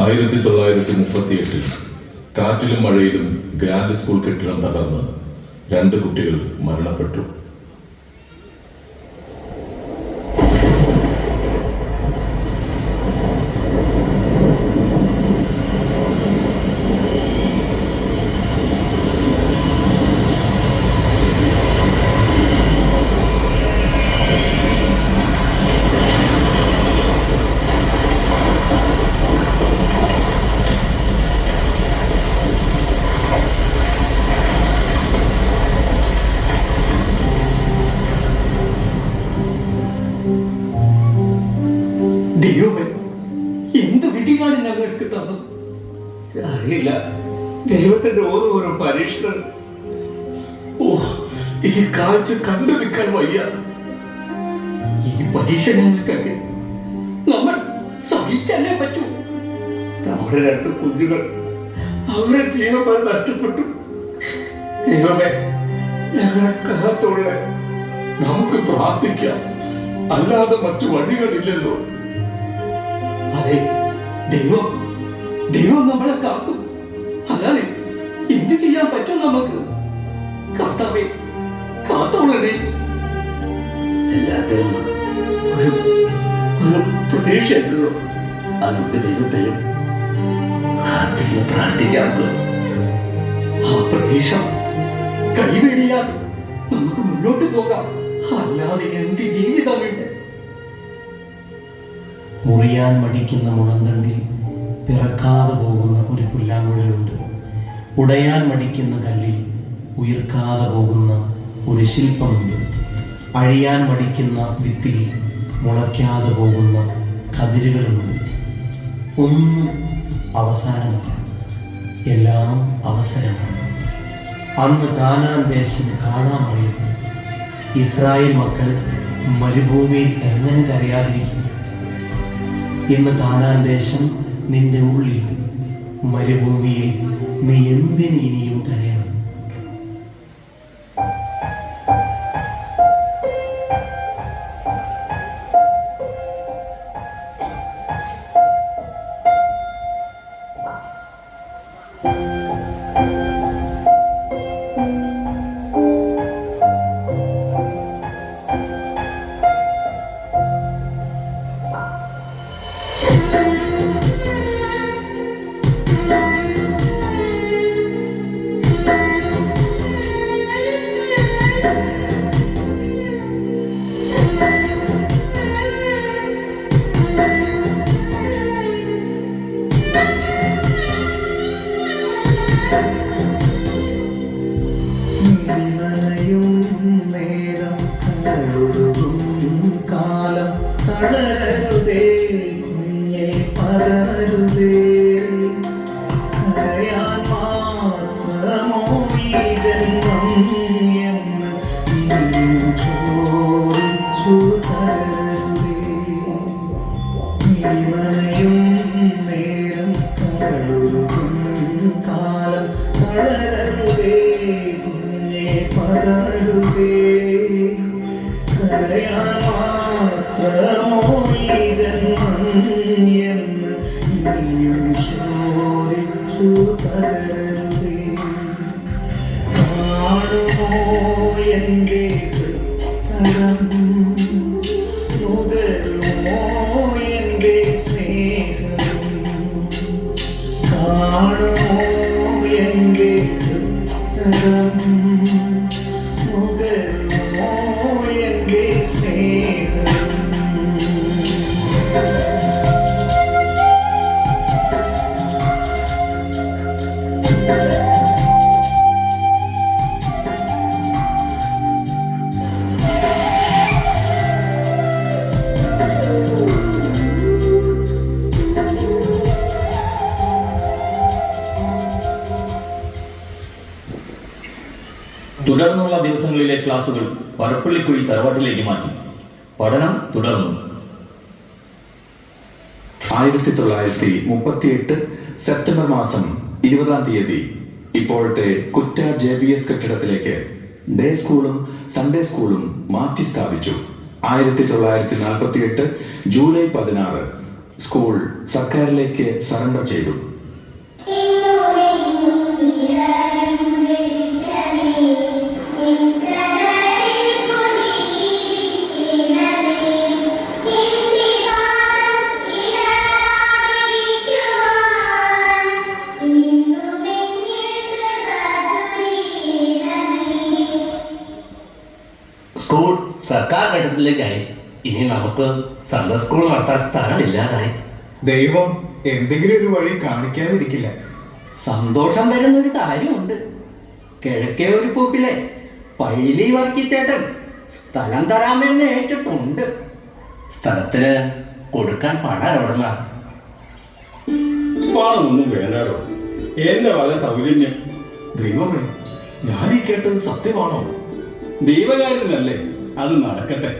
1938 കാറ്റിലും മഴയിലും ഗ്രാൻഡ് സ്കൂൾ കെട്ടിടം തകർന്ന് 2 കുട്ടികൾ മരണപ്പെട്ടു. ദൈവമേ, എന്ത് വിധിയാണ് ഞങ്ങൾക്ക് തന്നത്? അറിയില്ല. ദൈവത്തിന്റെ ഓരോ പരീക്ഷണം. ഓ, ഈ കാഴ്ച കണ്ടു നിൽക്കാൻ വയ്യ. ഈ പരീക്ഷണങ്ങൾക്കൊക്കെ നമ്മൾ സഹിച്ചല്ലേ പറ്റൂ. നമ്മുടെ 2 കുഞ്ഞുങ്ങൾ അവരുടെ ജീവൻ വരെ നഷ്ടപ്പെട്ടു. ദൈവമേ, ഞങ്ങളെ കാത്തോളെ. നമുക്ക് പ്രാർത്ഥിക്കാം, അല്ലാതെ മറ്റു വഴികളില്ലല്ലോ. അതെ, ദൈവം നമ്മളെ കാക്കും. അല്ലാതെ എന്ത് ചെയ്യാൻ പറ്റും നമുക്ക്? കർത്താവേ, കാത്തോളേ. എല്ലാത്തിനും ഒരു പ്രതീക്ഷയുണ്ടല്ലോ. അതൊക്കെ ദൈവത്തെയും കാത്തിരിന്ന് പ്രാർത്ഥിക്കാറുണ്ട്. ആ പ്രതീക്ഷ കൈവെടിയാതെ നമുക്ക് മുന്നോട്ട് പോകാം. അല്ലാതെ എന്ത് ജീവിതമുണ്ട്? മുറിയാൻ മടിക്കുന്ന മുളന്തണ്ടിൽ പിറക്കാതെ പോകുന്ന ഒരു പുല്ലാങ്കുഴലുണ്ട്. ഉടയാൻ മടിക്കുന്ന കല്ലിൽ ഉയർക്കാതെ പോകുന്ന ഒരു ശില്പമുണ്ട്. അഴിയാൻ മടിക്കുന്ന വിത്തിൽ മുളയ്ക്കാതെ പോകുന്ന കതിരുകളുണ്ട്. ഒന്നും അവസാനമല്ല, എല്ലാം അവസരമാണ്. അന്ന് കാനാൻ ദേശം കാണാമറിയുന്നു. ഇസ്രായേൽ മക്കൾ മരുഭൂമിയിൽ എങ്ങനെ കരയാതിരിക്കും? ഇന്ന് കാനാൻ ദേശം നിന്റെ ഉള്ളിൽ, മരുഭൂമിയിൽ നീ എന്തിന് ഇനിയും കരയണം? തളരരുതേ കുഞ്ഞേ, പതരരുതേ. കരയാൻ മാത്രമോ ഈ ജന്മം എന്ന് ഇനിയും ചോദിച്ചു തരരുതേ. നനയും നേരം കടലുരുകും കാലം തളരരുതേ കുഞ്ഞേ, പതരരുതേ. കരയാൻ മാത്രമോ ഈ ജന്മം എന്ന് ഇനിയും ചോദിച്ചു തരരുതേ. കാണുമോ എൻ്റെ ഹൃദയം, നുകരുമോ എൻ്റെ സ്നേഹം? കാണുമോ എൻ്റെ ഹൃദയം, നുകരുമോ എൻ്റെ സ്നേഹം? തുടർന്നുള്ള ദിവസങ്ങളിലെ ക്ലാസുകൾ പരപ്പള്ളിക്കുഴി തറവാട്ടിലേക്ക് മാറ്റി. പഠനം തുടർന്നു. 1938 സെപ്റ്റംബർ മാസം 20-ാം തീയതി ഇപ്പോഴത്തെ കുറ്റ JBS കെട്ടിടത്തിലേക്ക് ഡേ സ്കൂളും സൺഡേ സ്കൂളും മാറ്റി സ്ഥാപിച്ചു. 1948 ജൂലൈ 16 സ്കൂൾ സർക്കാരിലേക്ക് സറണ്ടർ ചെയ്തു. സ്കൂൾ സർക്കാർ ഘട്ടത്തിലേക്കായി. ഇനി നമുക്ക് സൺഡേ സ്കൂൾ നടത്താൻ സ്ഥലമില്ലാതായി. ദൈവം എന്തെങ്കിലും ഒരു വഴി കാണിക്കാതിരിക്കില്ല. സന്തോഷം തരുന്നൊരു കാര്യമുണ്ട്. കിഴക്കേ ഒരു പൂപ്പിലെ പൈലി വർക്കിച്ചേട്ടൻ സ്ഥലം തരാമെന്ന് ഏറ്റിട്ടുണ്ട്. സ്ഥലത്തിന് കൊടുക്കാൻ പണം എവിടുന്ന? പണമൊന്നും വേണ്ടാടോ, എന്റെ വക സൗജന്യം. ദൈവമേ, ഞാൻ ഈ കേട്ടത് സത്യമാണോ? ദൈവകാര്യത്തിനല്ലേ, അത് നടക്കട്ടെ.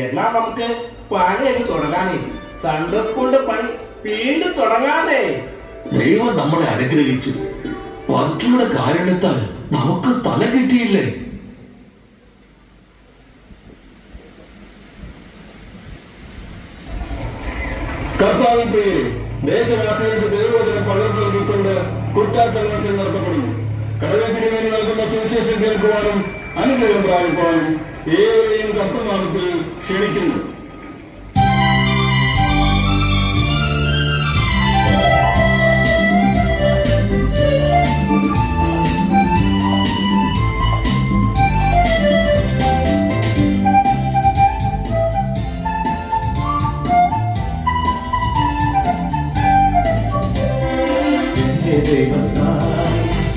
എന്നാ നമുക്ക് പണിയൊക്കെ തുടങ്ങാനേ. സൺഡേ സ്കൂളിന്റെ പണി വീണ്ടും തുടങ്ങാനേ. ദൈവം നമ്മളെ അനുഗ്രഹിച്ചു. വർക്കിയുടെ കാരണത്താൽ നമുക്ക് സ്ഥലം കിട്ടിയില്ലേ? കർത്താവിൻ പേര് ദേശവാസികൾക്ക് ദൈവവചനം പകർന്നു നൽകിക്കൊണ്ട് കുറ്റാത്ത കൺവെൻഷൻ നടത്തപ്പെടുന്നു. കടകൽ തിരുമേനി നൽകുന്ന സുവിശേഷം കേൾക്കുവാനും അനുഗ്രഹം പ്രാപിക്കുവാനും ഏവരെയും കർത്തനാമത്തിൽ ക്ഷണിക്കുന്നു.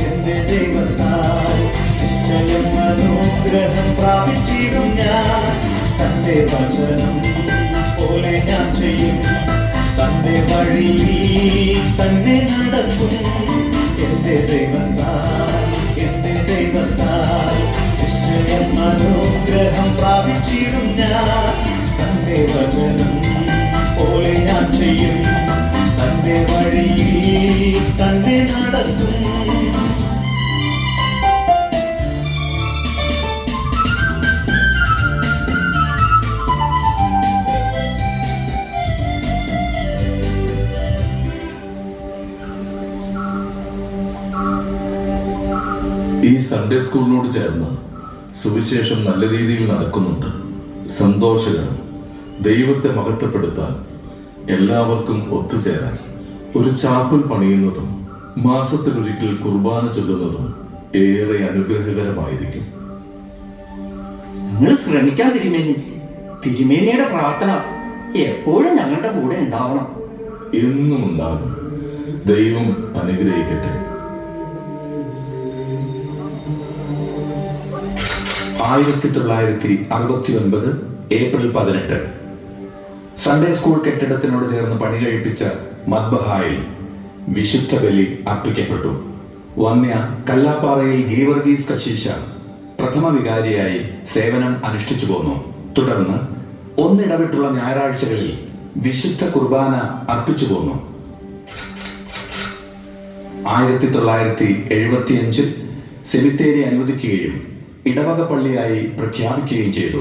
എന്റെ ദൈവത്താൽ നിശ്ചയം അനുഗ്രഹം പ്രാപിച്ചിടും ഞാൻ. തന്റെ വചനം പോലെ ഞാൻ ചെയ്യും, തന്റെ വഴിയിൽ തന്നെ നടക്കും. എന്റെ ദൈവത്താൽ നിശ്ചയം അനുഗ്രഹം പ്രാപിച്ചിടും ഞാൻ. തന്റെ വചനം പോലെ ഞാൻ ചെയ്യും, തന്റെ വഴിയിൽ തന്നെ നടക്കും. ഈ സൺഡേ സ്കൂളിനോട് ചേർന്ന് സുവിശേഷം നല്ല രീതിയിൽ നടക്കുന്നുണ്ട്. സന്തോഷകരം. ദൈവത്തെ മഹത്വപ്പെടുത്താൻ, എല്ലാവർക്കും ഒത്തുചേരാൻ ഒരു ചാപ്പൽ പണിയുന്നതും മാസത്തിലൊരിക്കൽ കുർബാന ചൊല്ലുന്നതും ഏറെ അനുഗ്രഹകരമായിരിക്കും. ഞങ്ങൾ ശ്രമിക്കാൻ തിരുമേനി. തിരുമേനിയുടെ പ്രാർത്ഥന എപ്പോഴും ഞങ്ങളുടെ കൂടെ ഉണ്ടാവണം. എന്നും ഉണ്ടാകും. ദൈവം അനുഗ്രഹിക്കട്ടെ. 1969 ഏപ്രിൽ 18 സൺഡേ സ്കൂൾ കെട്ടിടത്തിനോട് ചേർന്ന് പണി കഴിപ്പിച്ച മദ്ബഹായിൽ വിശുദ്ധ ബലി അർപ്പിക്കപ്പെട്ടു. വന്യ കല്ലാപ്പാറയിൽ ഗീവർഗീസ് കശീശ പ്രഥമ വികാരിയായി സേവനം അനുഷ്ഠിച്ചു പോന്നു. തുടർന്ന് ഒന്നിടവിട്ടുള്ള ഞായറാഴ്ചകളിൽ വിശുദ്ധ കുർബാന അർപ്പിച്ചു പോന്നു. 1975 സെമിത്തേരി അനുവദിക്കുകയും ഇടവക പള്ളിയായി പ്രഖ്യാപിക്കുകയും ചെയ്തു.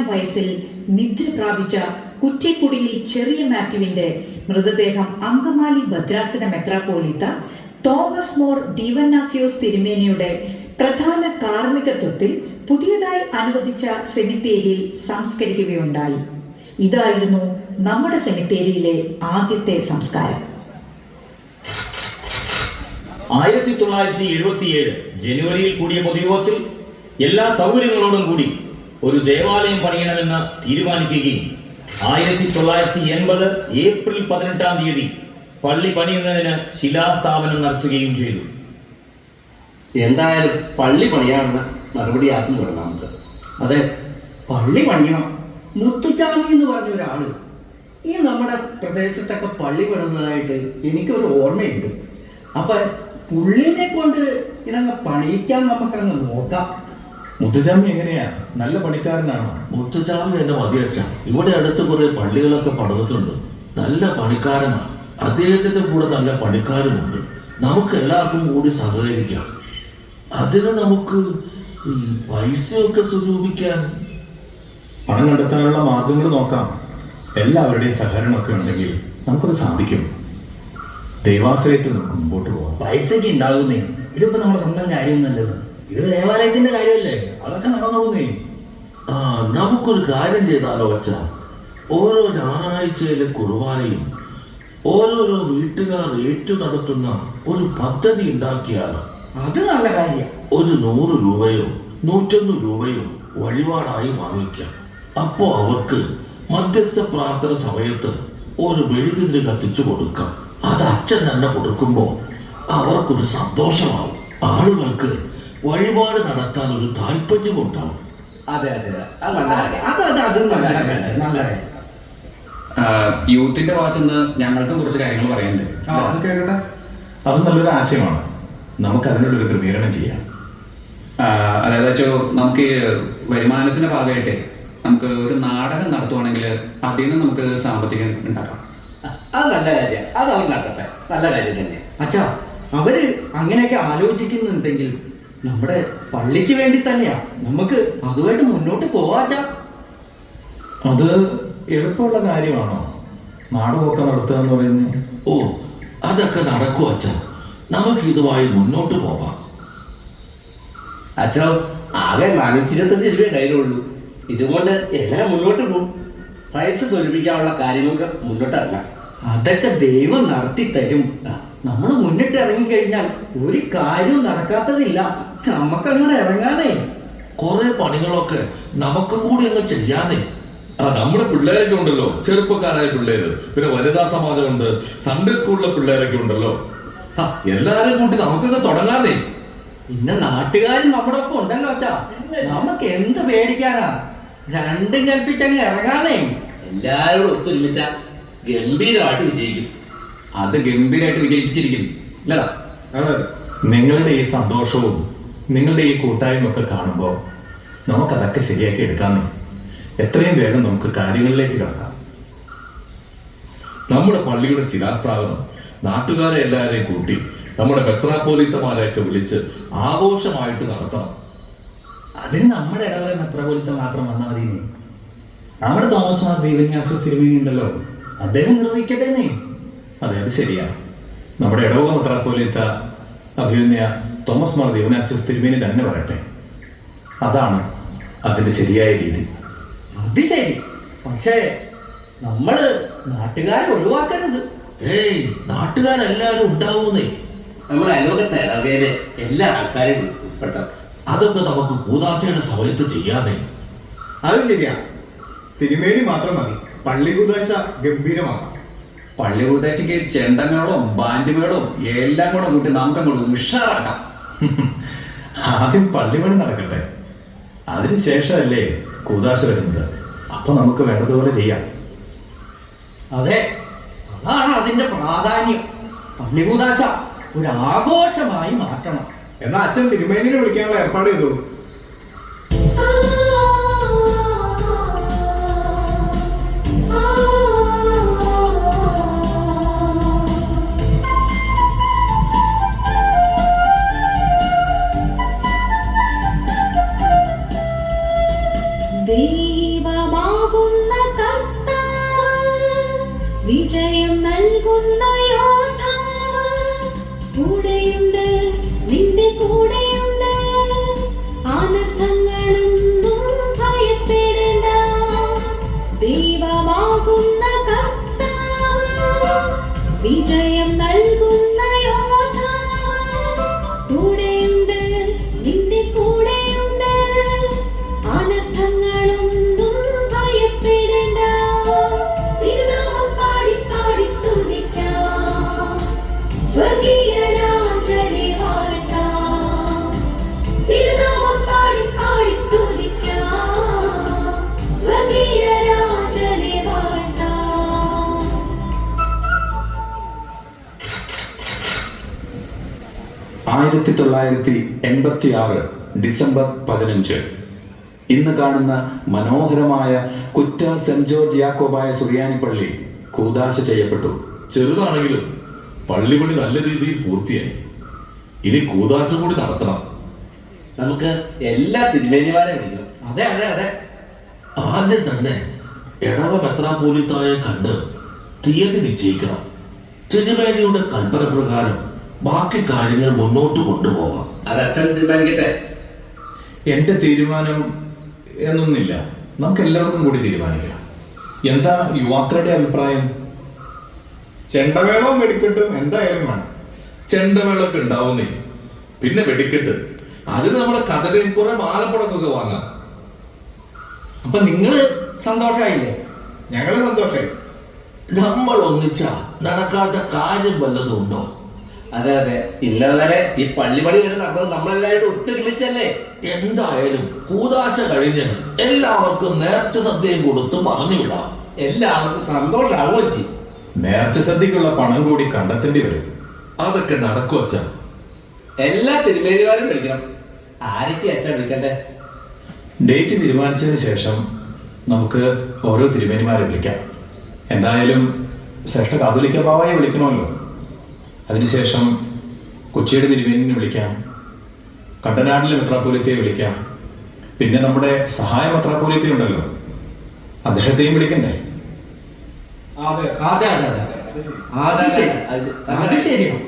വയസ്സിൽ നിദ്ര പ്രാപിച്ച കുറ്റേക്കുടിയിൽ ചെറിയ മാത്യുവിന്റെ മൃതദേഹം അങ്കമാലി ഭദ്രാസന മെത്രാപ്പോലീത്ത തോമസ് മോർ ദീവന്നാസിയോസ് തിരുമേനിയുടെ പ്രധാന കാർമ്മികത്വത്തിൽ പുതിയതായി അനുവദിച്ച സെമിത്തേരിയിൽ സംസ്കരിക്കുകയുണ്ടായി. ഇതായിരുന്നു നമ്മുടെ സെമിത്തേരിയിലെ ആദ്യത്തെ സംസ്കാരം. 1977 ജനുവരിയിൽ കൂടിയ പൊതുയോഗത്തിൽ എല്ലാ സൗകര്യങ്ങളോടും കൂടി ഒരു ദേവാലയം പണിയണമെന്ന് തീരുമാനിക്കുകയും 1980 ഏപ്രിൽ 18 പള്ളി പണിയുന്നതിന് ശിലാസ്ഥാപനം നടത്തുകയും ചെയ്തു. എന്തായാലും പള്ളി പണിയാനുള്ള നടപടിയാക്കും തുടങ്ങാം നമുക്ക്. അതെ, പള്ളി പണിയണം. മുത്തുച്ചാമി എന്ന് പറഞ്ഞ ഒരാള് ഈ നമ്മുടെ പ്രദേശത്തൊക്കെ പള്ളി പണിതായിട്ട് എനിക്കൊരു ഓർമ്മയുണ്ട്. അപ്പൊ പുള്ളിനെ കൊണ്ട് ഇതങ്ങ് പണിയിക്കാൻ നമുക്കങ്ങ് നോക്കാം. മുത്തുചാമി എങ്ങനെയാ, നല്ല പണിക്കാരനാണോ? മുത്തുചാമി എന്നെ മതിയച്ച. ഇവിടെ അടുത്ത് കുറെ പള്ളികളൊക്കെ പണിതിട്ടുണ്ട്. നല്ല പണിക്കാരനാണ്. അദ്ദേഹത്തിന്റെ കൂടെ നല്ല പണിക്കാരുമുണ്ട്. നമുക്ക് എല്ലാവർക്കും കൂടി സഹകരിക്കാം. അതിന് നമുക്ക് ഈ പൈസയൊക്കെ സ്വരൂപിക്കാൻ പണം കണ്ടെത്താനുള്ള മാർഗങ്ങൾ നോക്കാം. എല്ലാവരുടെയും സഹകരണമൊക്കെ ഉണ്ടെങ്കിൽ നമുക്കത് സാധിക്കും. ദൈവാശ്രയത്തിൽ നമുക്ക് മുമ്പോട്ട് പോകാം. പൈസക്ക് ഉണ്ടാകുന്നേ, ഇതിപ്പോ നമ്മുടെ സ്വന്തം കാര്യമൊന്നുമല്ലല്ലോ. ഇത് ദേവാലയത്തിന്റെ കാര്യമല്ലേ, അതൊക്കെ നടന്നോളുന്നേ. നമുക്കൊരു കാര്യം ചെയ്താലോ അച്ഛ. ഓരോ ഞായറാഴ്ചയിലെ കുർബാനയും ഓരോരോ വീട്ടുകാർ ഏറ്റു നടത്തുന്ന ഒരു പദ്ധതി ഉണ്ടാക്കിയാലോ? അത് നല്ല കാര്യം. ഒരു 100 രൂപയോ 101 രൂപയോ വഴിപാടായി വാങ്ങിക്കാം. അപ്പോ അവർക്ക് മധ്യസ്ഥ പ്രാർത്ഥന സമയത്ത് ഒരു മെഴുകുതിരി കത്തിച്ചു കൊടുക്കാം. അത് അച്ഛൻ തന്നെ കൊടുക്കുമ്പോൾ അവർക്കൊരു സന്തോഷമാവും. ആളുകൾക്ക് വഴിപാട് നടത്താൻ ഒരു താല്പര്യമുണ്ടാവും. അതെ അതെ, അത് നല്ല കാര്യം. യൂത്തിന്റെ ഭാഗത്തുനിന്ന് ഞങ്ങൾക്ക് കുറച്ച് കാര്യങ്ങൾ പറയാനുണ്ട്. അത് നല്ലൊരു ആശയമാണ്. നമുക്ക് അതിനുള്ളൊരു ക്രമീകരണം ചെയ്യാം. അതായത് വെച്ചോ, നമുക്ക് വരുമാനത്തിന്റെ ഭാഗമായിട്ടേ നമുക്ക് ഒരു നാടകം നടത്തുവാണെങ്കിൽ അതിൽ നിന്ന് നമുക്ക് സാമ്പത്തികം ഉണ്ടാക്കാം. അത് നല്ല കാര്യം. അത് അവർ നടത്തട്ടെ, നല്ല കാര്യം തന്നെ. അച്ഛാ, അവര് അങ്ങനെയൊക്കെ ആലോചിക്കുന്നുണ്ടെങ്കിൽ നമ്മുടെ പള്ളിക്ക് വേണ്ടി തന്നെയാ. നമുക്ക് അതുമായിട്ട് മുന്നോട്ട് പോവാച്ചാ. അത് എളുപ്പമുള്ള കാര്യമാണോ നാടകമൊക്കെ നടത്തുക എന്ന് പറയുന്നത്? ഓ, അതൊക്കെ നടക്കും അച്ഛ. നമുക്ക് ഇതുമായി മുന്നോട്ട് പോവാം. അച്ഛോ, ആകെ 425 രൂപയെ കയ്യിലുള്ളൂ. ഇതുകൊണ്ട് എങ്ങനെ മുന്നോട്ട് പോകും? പൈസ സ്വരൂപിക്കാനുള്ള കാര്യങ്ങൾക്ക് മുന്നോട്ടിറങ്ങാം. അതൊക്കെ ദൈവം നടത്തി തരും. നമ്മൾ മുന്നിട്ട് ഇറങ്ങിക്കഴിഞ്ഞാൽ ഒരു കാര്യവും നടക്കാത്തതില്ല. നമുക്കങ്ങനെ ഇറങ്ങാനേ. കുറെ പണികളൊക്കെ നമുക്കും കൂടി അങ്ങ് ചെയ്യാനേ. നമ്മുടെ പിള്ളേരൊക്കെ ഉണ്ടല്ലോ, ചെറുപ്പക്കാരായ പിള്ളേര്, പിന്നെ വനിതാ സമാജമുണ്ട്, സൺഡേ സ്കൂളിലെ പിള്ളേരൊക്കെ ഉണ്ടല്ലോ. എല്ലാരും കൂട്ടി നമുക്കൊക്കെ തുടങ്ങാന്നേ. പിന്നെ നാട്ടുകാരും നമ്മുടെ ഒപ്പം ഉണ്ടല്ലോ അച്ഛാ. നമുക്ക് എന്ത് പേടിക്കാനാ? രണ്ടും കൽപ്പിച്ചങ്ങ് ഇറങ്ങാനേ. എല്ലാവരും ഒത്തൊരുമിച്ച ഗംഭീരമായിട്ട് വിജയിക്കും. അത് ഗംഭീരമായിട്ട് വിജയിപ്പിച്ചിരിക്കും അല്ലടാ. നിങ്ങളുടെ ഈ സന്തോഷവും നിങ്ങളുടെ ഈ കൂട്ടായ്മ ഒക്കെ കാണുമ്പോൾ നമുക്കതൊക്കെ ശരിയാക്കി എടുക്കാന്നേ. എത്രയും വേഗം നമുക്ക് കാര്യങ്ങളിലേക്ക് കിടക്കാം. നമ്മുടെ പള്ളിയുടെ ശിലാസ്ഥാപനം നാട്ടുകാരെ എല്ലാവരെയും കൂട്ടി നമ്മുടെ മെത്രാപ്പോലീത്തമാരെയൊക്കെ വിളിച്ച് ആഘോഷമായിട്ട് നടത്തണം. അതിന് നമ്മുടെ ഇടവക മെത്രാപ്പോലീത്ത മാത്രം വന്നാൽ മതി. നമ്മുടെ തോമസ് മാർ ദൈവന്യാസ തിരുമേനി ഉണ്ടല്ലോ, അദ്ദേഹം നിർവഹിക്കട്ടെ. അതെ, അത് ശരിയാണ്. നമ്മുടെ ഇടവക മെത്രാപ്പോലീത്ത അഭിമന്യ തോമസ് മാർ ദൈവന്യാസ തിരുമേനി തന്നെ പറയട്ടെ. അതാണ് അതിന്റെ ശരിയായ രീതി. അത് ശരി. പക്ഷേ നമ്മള് നാട്ടുകാരെ ഒഴിവാക്കരുത്. ഏയ്, നാട്ടുകാരെല്ലാരും ഉണ്ടാവുന്നേ. നമ്മുടെ അയൽവക്കത്തെ ഇടവകയിലെ എല്ലാ ആൾക്കാരെയും ഉൾപ്പെട്ട അതൊക്കെ നമുക്ക് കൂദാശയുടെ സമയത്ത് ചെയ്യാനേ. അത് ശരിയാ. തിരുമേനി മാത്രം മതി. പള്ളി കൂദാശ ഗംഭീരമാക്കാം. പള്ളി കൂദാശയ്ക്ക് ചെണ്ടമേളവും ബാൻഡുമേളവും എല്ലാം കൂടെ കൂട്ടി നമുക്കങ്ങോട്ട് ഉഷാറാക്കാം. ആദ്യം പള്ളിപണി നടക്കട്ടെ, അതിനുശേഷമല്ലേ കൂദാശ വരുന്നത്. അപ്പൊ നമുക്ക് വേണ്ടതുപോലെ ചെയ്യാം. അതെ, അതാണ് അതിന്റെ പ്രാധാന്യം. പള്ളി കൂദാശ ഒരു ആഘോഷമായി മാറ്റണം. എന്നാ അച്ഛൻ തിരുമേനിനെ വിളിക്കാനുള്ള ഏർപ്പാട് ചെയ്തു. ദൈവമാകുന്ന കർത്താവ്, വിജയം നൽകുന്ന യോദ്ധാവ്, കൂടെയുണ്ട്, നിന്റെ കൂടെയുണ്ട്. അനർത്ഥങ്ങളൊന്നും ഭയപ്പെടേണ്ട. ദൈവമാകുന്ന കർത്താവ്, വിജയം നൽകുന്ന യോദ്ധാവ്, കൂടെയുണ്ട്, നിന്റെ കൂടെയുണ്ട്. അനർത്ഥങ്ങളൊന്നും ഭയപ്പെടേണ്ട. തിരുനാമം പാടി പാടി സ്തുതിക്കാം. സ്വർഗീയ രാജനെ വാഴ്ത്താം, തിരുനാമം പാടി പാടി സ്തുതിക്കാം, സ്വർഗീയ രാജനെ വാഴ്ത്താം. 1986 ഡിസംബർ 15 ഇന്ന് കാണുന്ന മനോഹരമായ കുറ്റ സെന്റ് ജോർജ് യാക്കോബായ സുറിയാനി പള്ളി കൂദാശ ചെയ്യപ്പെട്ടു. ചെറുതാണെങ്കിലും പള്ളിപണി നല്ല രീതിയിൽ പൂർത്തിയായി. ഇനി കൂദാശ കൂടി നടത്തണം. നമുക്ക് എല്ലാ തിരുമേനിമാരെ വിളിക്കണം. അതെ അതെ അതെ. ആദ്യം തന്നെ ഇടവ മെത്രാപ്പോലീത്തായെ കണ്ട് തീയതി നിശ്ചയിക്കണം. തിരുമേനിയുടെ കൽപ്പന പ്രകാരം ബാക്കി കാര്യങ്ങൾ മുന്നോട്ട് കൊണ്ടുപോകാം. അത് അച്ഛൻ തീരുമാനിക്കട്ടെ. എൻ്റെ തീരുമാനം എന്നൊന്നില്ല, നമുക്ക് എല്ലാവർക്കും കൂടി തീരുമാനിക്കാം. എന്താ യുവാക്കളുടെ അഭിപ്രായം? ചെണ്ടമേളവും വെടിക്കെട്ടും എന്തായാലും വേണം. ചെണ്ടമേളൊക്കെ ഉണ്ടാവുന്നേ, പിന്നെ വെടിക്കെട്ട്, അതിന് നമ്മുടെ കഥയും കുറെ മാലപ്പടക്കൊക്കെ വാങ്ങാം. അപ്പൊ നിങ്ങള് സന്തോഷായില്ലേ? ഞങ്ങള് സന്തോഷായി. നമ്മൾ ഒന്നിച്ച നടക്കാത്ത കാര്യം വല്ലതും ഉണ്ടോ? അതെ അതെ, ഇന്നലെ വരെ ഈ പള്ളിപണി വരെ നടന്നത് നമ്മളെല്ലാവരും ഒത്തൊരുമിച്ചല്ലേ. എന്തായാലും കൂദാശ കഴിഞ്ഞ് എല്ലാവർക്കും നേർച്ച സദ്യയും കൊടുത്ത് പറഞ്ഞു വിടാം. എല്ലാവർക്കും സന്തോഷമാവുകയും ചെയ്യും. നേർച്ച സദ്യക്കുള്ള പണം കൂടി കണ്ടെത്തേണ്ടി വരും. അതൊക്കെ നടക്കും അച്ഛാ. എല്ലാ തിരുമേനിമാരും വിളിക്കണം. ആരൊക്കെ അച്ഛൻ വിളിക്കണ്ടേ? ഡേറ്റ് തീരുമാനിച്ചതിന് ശേഷം നമുക്ക് ഓരോ തിരുമേനിമാരെ വിളിക്കാം. എന്തായാലും ശ്രേഷ്ഠ കാതോലിക്ക ബാവയെ വിളിക്കണമല്ലോ. അതിനുശേഷം കൊച്ചിയുടെ തിരുമേനിനെ വിളിക്കാം, കണ്ടനാടിലെ മെത്രാപ്പോലീത്തയെ വിളിക്കാം, പിന്നെ നമ്മുടെ സഹായ മെത്രാപ്പോലീത്ത ഉണ്ടല്ലോ, അദ്ദേഹത്തെയും വിളിക്കണ്ടേ? അതെ അതെ അതെ അത് ശരി, അത് ശരിയാണ്.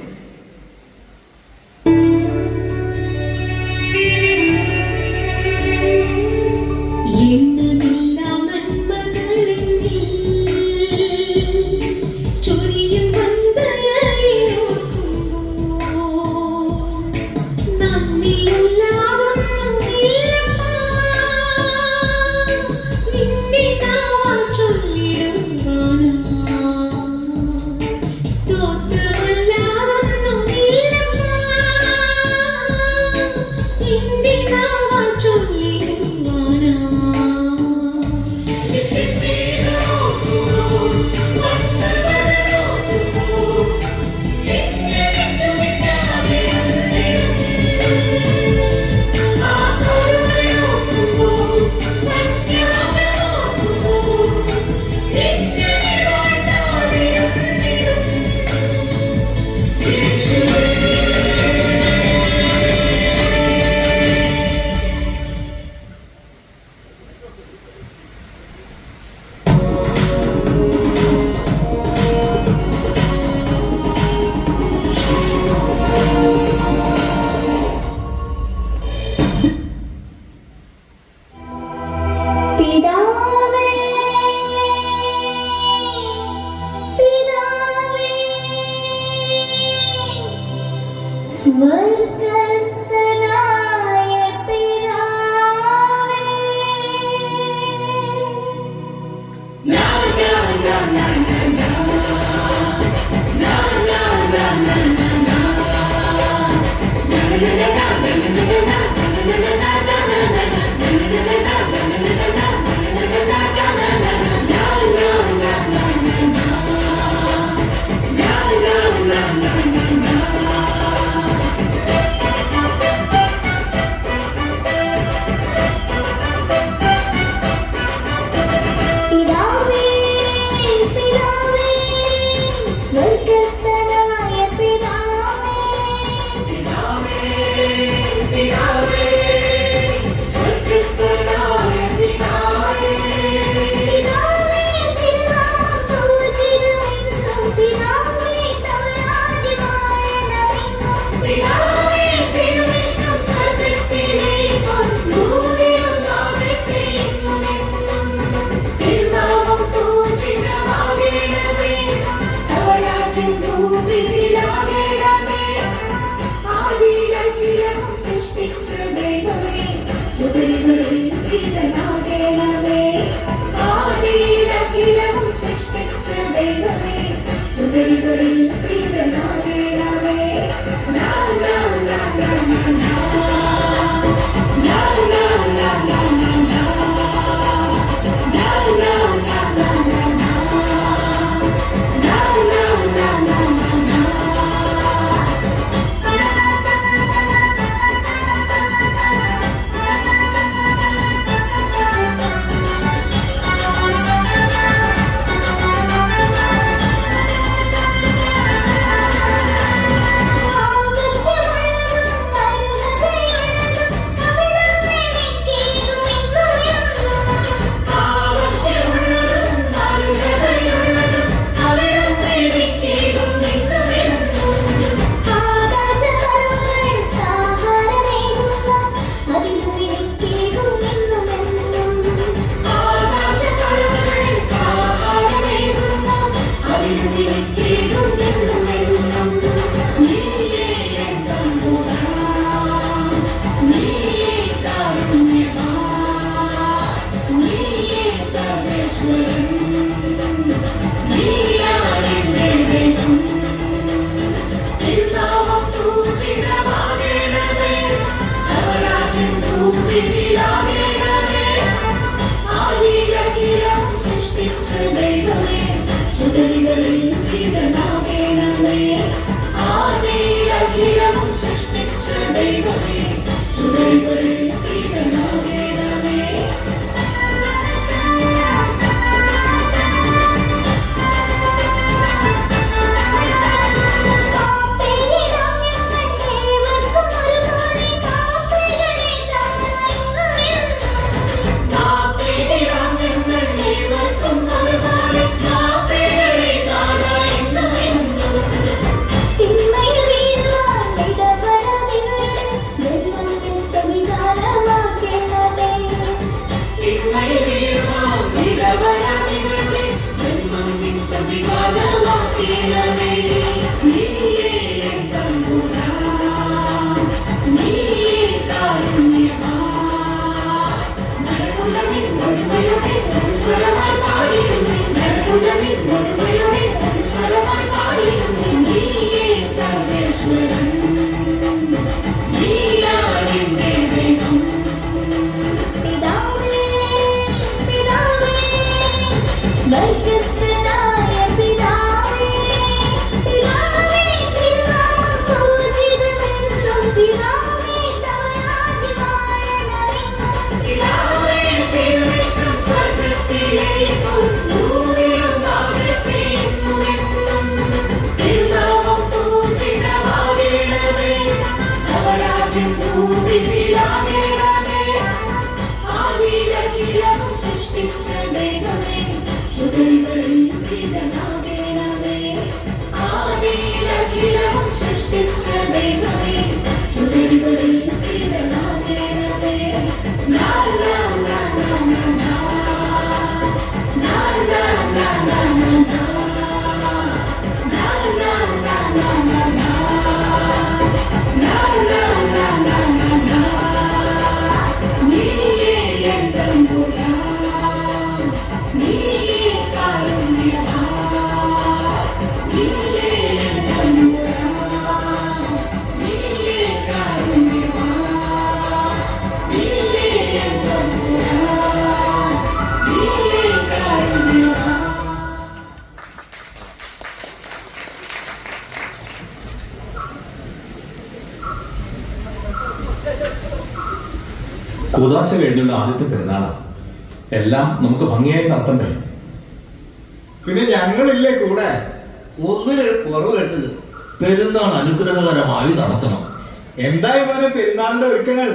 സൃഷ്ടിച്ച ദൈവമേ സുന്ദരികളിൽ സുതരികളിലാകേണമേ. ആദിയിലഖിലം സൃഷ്ടിച്ച ദൈവമേ, സുതരികളിൽ പ്രീതനാകേണമേ. ആദിയിലഖിലം സൃഷ്ടിച്ച ദൈവമേ, സുതരികളിൽ പ്രീതനാകേണമേ. കൂദാശ കഴിഞ്ഞുള്ള ആദ്യത്തെ പെരുന്നാളാണ്. എല്ലാം നമുക്ക് ഭംഗിയായി നടത്തണ്ടേ? പിന്നെ ഞങ്ങളില്ലേ കൂടെ? ഒന്നിനൊരു കുറവ് വരുന്നത്. പെരുന്നാൾ അനുഗ്രഹകരമായി നടത്തണം. എന്തായി പോലെ പെരുന്നാളിന്റെ ഒരുക്കങ്ങൾ?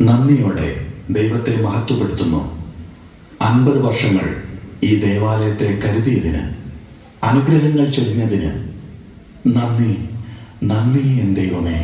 നന്ദിയോടെ ദൈവത്തെ മഹത്വപ്പെടുത്തുന്നു. 50 വർഷങ്ങൾ ഈ ദേവാലയത്തെ കരുതിയതിന്, അനുഗ്രഹങ്ങൾ ചൊരിഞ്ഞതിന് നന്ദി, നന്ദി എൻ ദൈവമേ.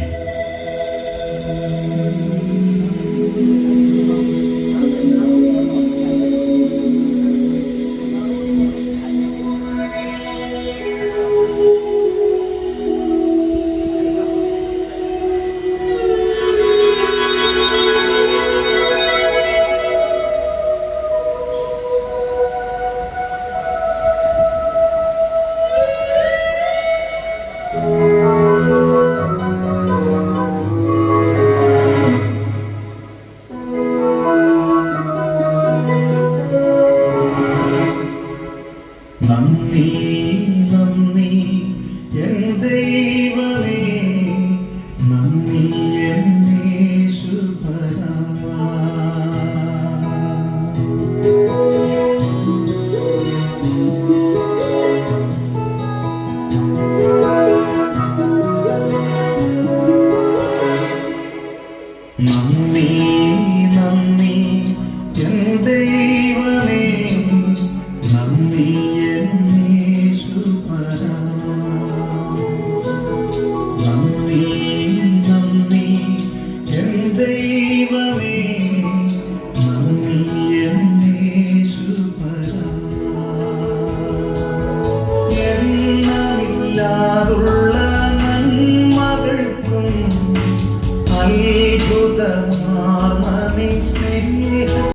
Thank you. നന്ദി